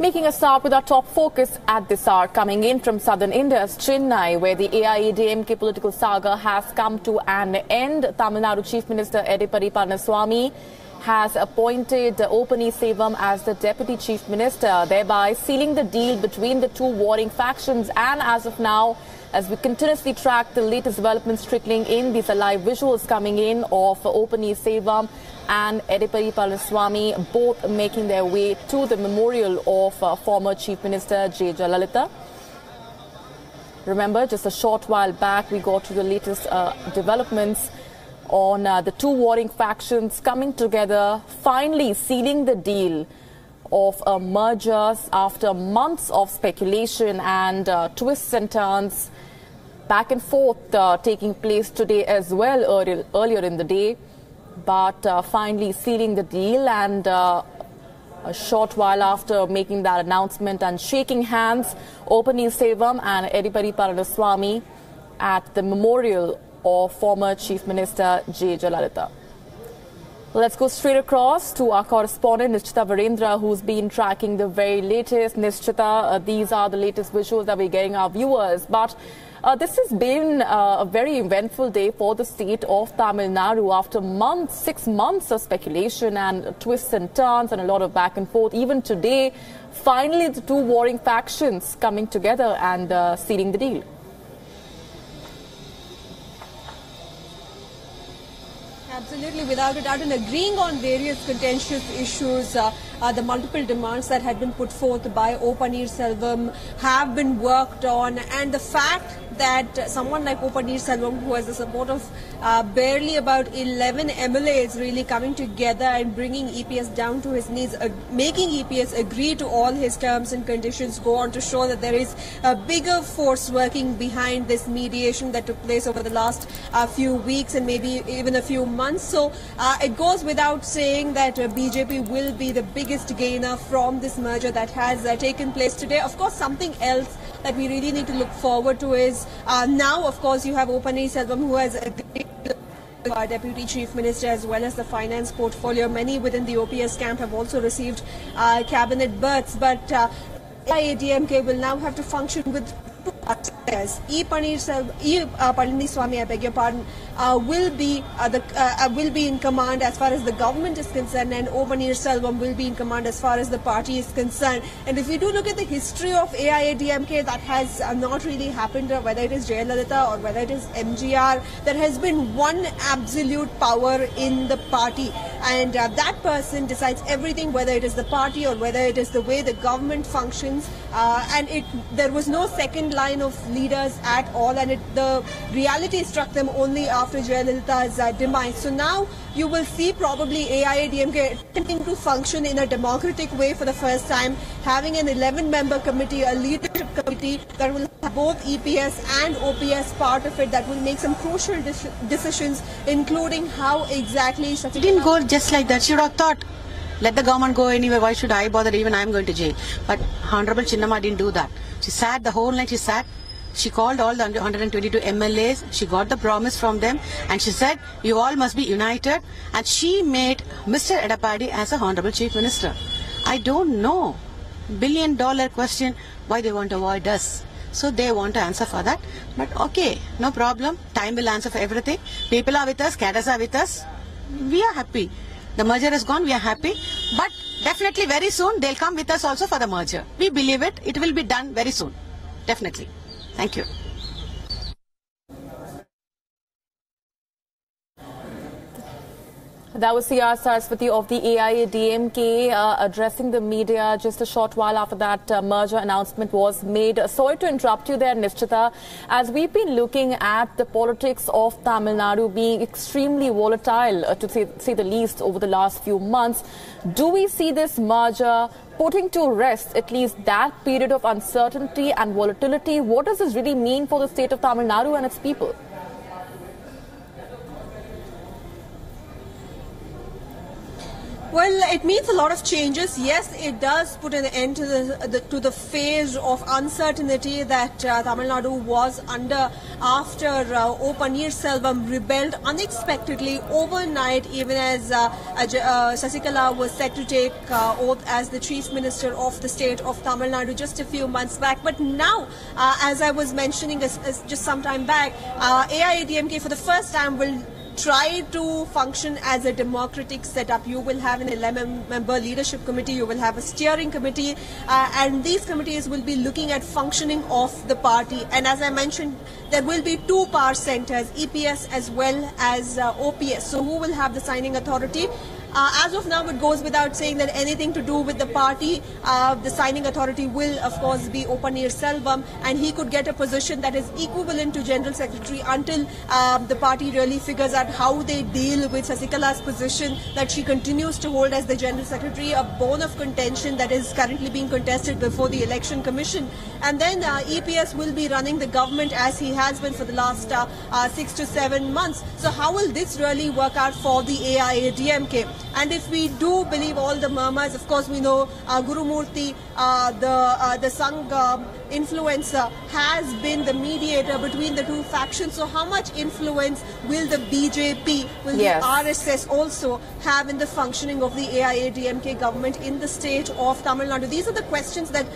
Making a start with our top focus at this hour, coming in from southern India's Chennai, where the AIADMK political saga has come to an end. Tamil Nadu Chief Minister Palaniswami has appointed Palaniswami-Panneerselvam as the Deputy Chief Minister, thereby sealing the deal between the two warring factions. And as of now, as we continuously track the latest developments trickling in, these are live visuals coming in of Palaniswami-Panneerselvam and Palaniswami, both making their way to the memorial of former Chief Minister J. Jayalalitha. Remember, just a short while back, we got to the latest developments on the two warring factions coming together, finally sealing the deal of mergers after months of speculation and twists and turns, back and forth taking place today as well, earlier in the day. But finally sealing the deal, and a short while after making that announcement and shaking hands, Palaniswami and Palaniswami at the memorial of former Chief Minister J. Jayalalitha. Let's go straight across to our correspondent Nischita Verrendra, who's been tracking the very latest. Nischita, these are the latest visuals that we're getting our viewers. But this has been a very eventful day for the state of Tamil Nadu after 6 months of speculation and twists and turns and a lot of back and forth. Even today, finally the two warring factions coming together and sealing the deal. Absolutely, without a doubt, and agreeing on various contentious issues. The multiple demands that had been put forth by Palaniswami-Panneerselvam have been worked on, and the fact that someone like Palaniswami-Panneerselvam, who has the support of barely about 11 MLAs, really coming together and bringing EPS down to his knees, making EPS agree to all his terms and conditions, go on to show that there is a bigger force working behind this mediation that took place over the last few weeks and maybe even a few months. So it goes without saying that BJP will be the biggest gainer from this merger that has taken place today. Of course, something else that we really need to look forward to is now, of course, you have Palaniswami-Panneerselvam, who has agreed to our Deputy Chief Minister as well as the finance portfolio. Many within the OPS camp have also received cabinet berths, but AIADMK will now have to function with two players. Palaniswami, I beg your pardon, will be in command as far as the government is concerned, and Palaniswami will be in command as far as the party is concerned. And if we do look at the history of AIADMK, that has not really happened, whether it is Jayalalitha or whether it is MGR. There has been one absolute power in the party, and that person decides everything, whether it is the party or whether it is the way the government functions. And there was no second line of leaders at all, and the reality struck them only after Jayalalitha's demise. So now you will see probably AIADMK attempting to function in a democratic way for the first time, having an 11-member committee, a leadership committee that will have both EPS and OPS part of it, that will make some crucial decisions, including how exactly such a... It didn't go just like that. She would have thought, let the government go anywhere, why should I bother, even I am going to jail. But Honorable Chinnamma didn't do that. She sat the whole night, she called all the 122 MLAs, she got the promise from them, and she said, you all must be united, and she made Mr. Edapadi as a Honorable Chief Minister. I don't know, billion-dollar question, why they want to avoid us. So they want to answer for that, but okay, no problem, time will answer for everything. People are with us, cadres are with us, we are happy. The merger is gone, we are happy, but definitely very soon they'll come with us also for the merger. We believe it will be done very soon, definitely. Thank you. That was C.R. Saraswati of the AIADMK addressing the media just a short while after that merger announcement was made. Sorry to interrupt you there, Nischita. As we've been looking at the politics of Tamil Nadu being extremely volatile, to say the least, over the last few months, do we see this merger putting to rest at least that period of uncertainty and volatility? What does this really mean for the state of Tamil Nadu and its people? Well, it means a lot of changes. Yes, it does put an end to the phase of uncertainty that Tamil Nadu was under after O. Panneerselvam rebelled unexpectedly overnight, even as Sasikala was set to take oath as the Chief Minister of the state of Tamil Nadu just a few months back. But now, as I was mentioning just some time back, AIADMK for the first time will try to function as a democratic setup. You will have an 11-member leadership committee, you will have a steering committee, and these committees will be looking at functioning of the party. And as I mentioned, there will be two power centers, EPS as well as OPS. So who will have the signing authority? As of now, it goes without saying that anything to do with the party, the signing authority will, of course, be O. Panneerselvam, and he could get a position that is equivalent to General Secretary until the party really figures out how they deal with Sasikala's position that she continues to hold as the General Secretary, a bone of contention that is currently being contested before the Election Commission. And then EPS will be running the government as he has been for the last 6 to 7 months. So how will this really work out for the AIADMK? And if we do believe all the murmurs, of course we know Guru Murthy, the Sangh influencer, has been the mediator between the two factions. So how much influence will the BJP, will the RSS also have in the functioning of the AIADMK government in the state of Tamil Nadu? These are the questions that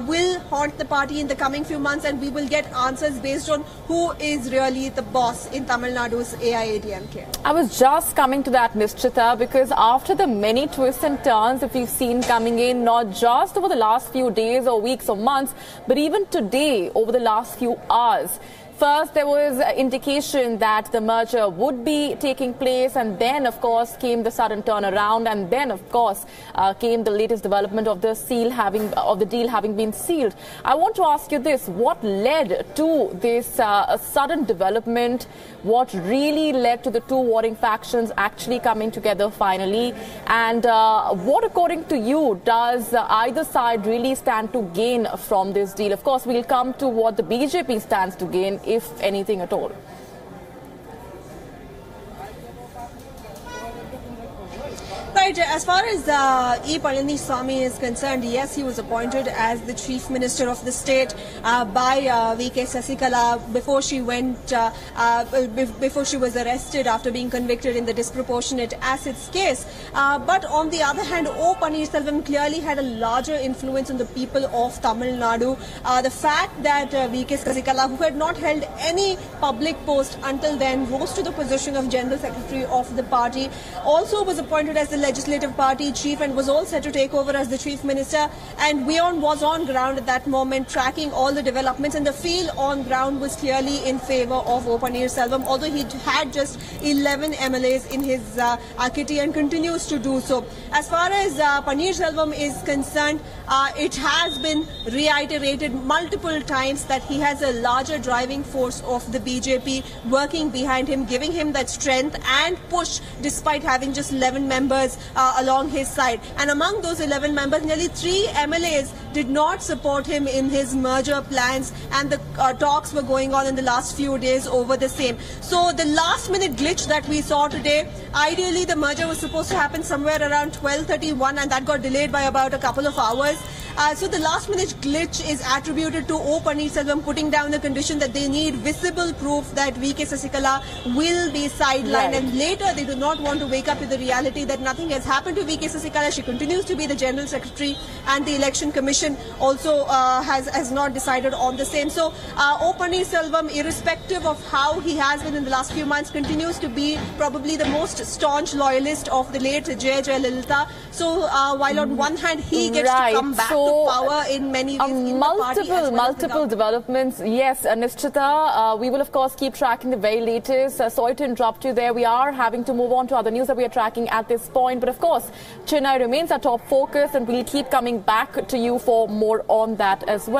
will haunt the party in the coming few months, and we will get answers based on who is really the boss in Tamil Nadu's AIADMK. I was just coming to that, Nischita, because after the many twists and turns that we've seen coming in, not just over the last few days or weeks or months, but even today, over the last few hours. First, there was indication that the merger would be taking place, and then, of course, came the sudden turnaround, and then, of course, came the latest development of the deal having been sealed. I want to ask you this: what led to this sudden development? What really led to the two warring factions actually coming together finally? And what, according to you, does either side really stand to gain from this deal? Of course, we'll come to what the BJP stands to gain, if anything at all. Right, as far as E. Palaniswami is concerned, yes, he was appointed as the Chief Minister of the state by V.K. Sasikala before she was arrested after being convicted in the disproportionate assets case. But on the other hand, O. Panneerselvam clearly had a larger influence on the people of Tamil Nadu. The fact that V.K. Sasikala, who had not held any public post until then, rose to the position of General Secretary of the party, also was appointed as the Legislative Party Chief and was all set to take over as the Chief Minister. And WION was on ground at that moment, tracking all the developments, and the feel on ground was clearly in favour of O. Panneerselvam, although he had just 11 MLAs in his kitty and continues to do so. As far as Panneerselvam is concerned, it has been reiterated multiple times that he has a larger driving force of the BJP working behind him, giving him that strength and push despite having just 11 members along his side. And among those 11 members, nearly 3 MLAs did not support him in his merger plans, and the talks were going on in the last few days over the same. So the last minute glitch that we saw today, ideally the merger was supposed to happen somewhere around 12:31, and that got delayed by about a couple of hours. So the last minute glitch is attributed to O. Panneerselvam putting down the condition that they need visible proof that V.K. Sasikala will be sidelined, and later they do not want to wake up to the reality that nothing has happened to V.K. Sasikala. She continues to be the General Secretary, and the Election Commission also has not decided on the same. So O. Panneerselvam, irrespective of how he has been in the last few months, continues to be probably the most staunch loyalist of the late J. Lalitha. So while on one hand he gets to come back to power in many ways in the party as well as multiple developments. Yes, Nischita, we will of course keep tracking the very latest. Sorry to interrupt you there. We are having to move on to other news that we are tracking at this point. But of course, Chennai remains our top focus, and we'll keep coming back to you for more on that as well.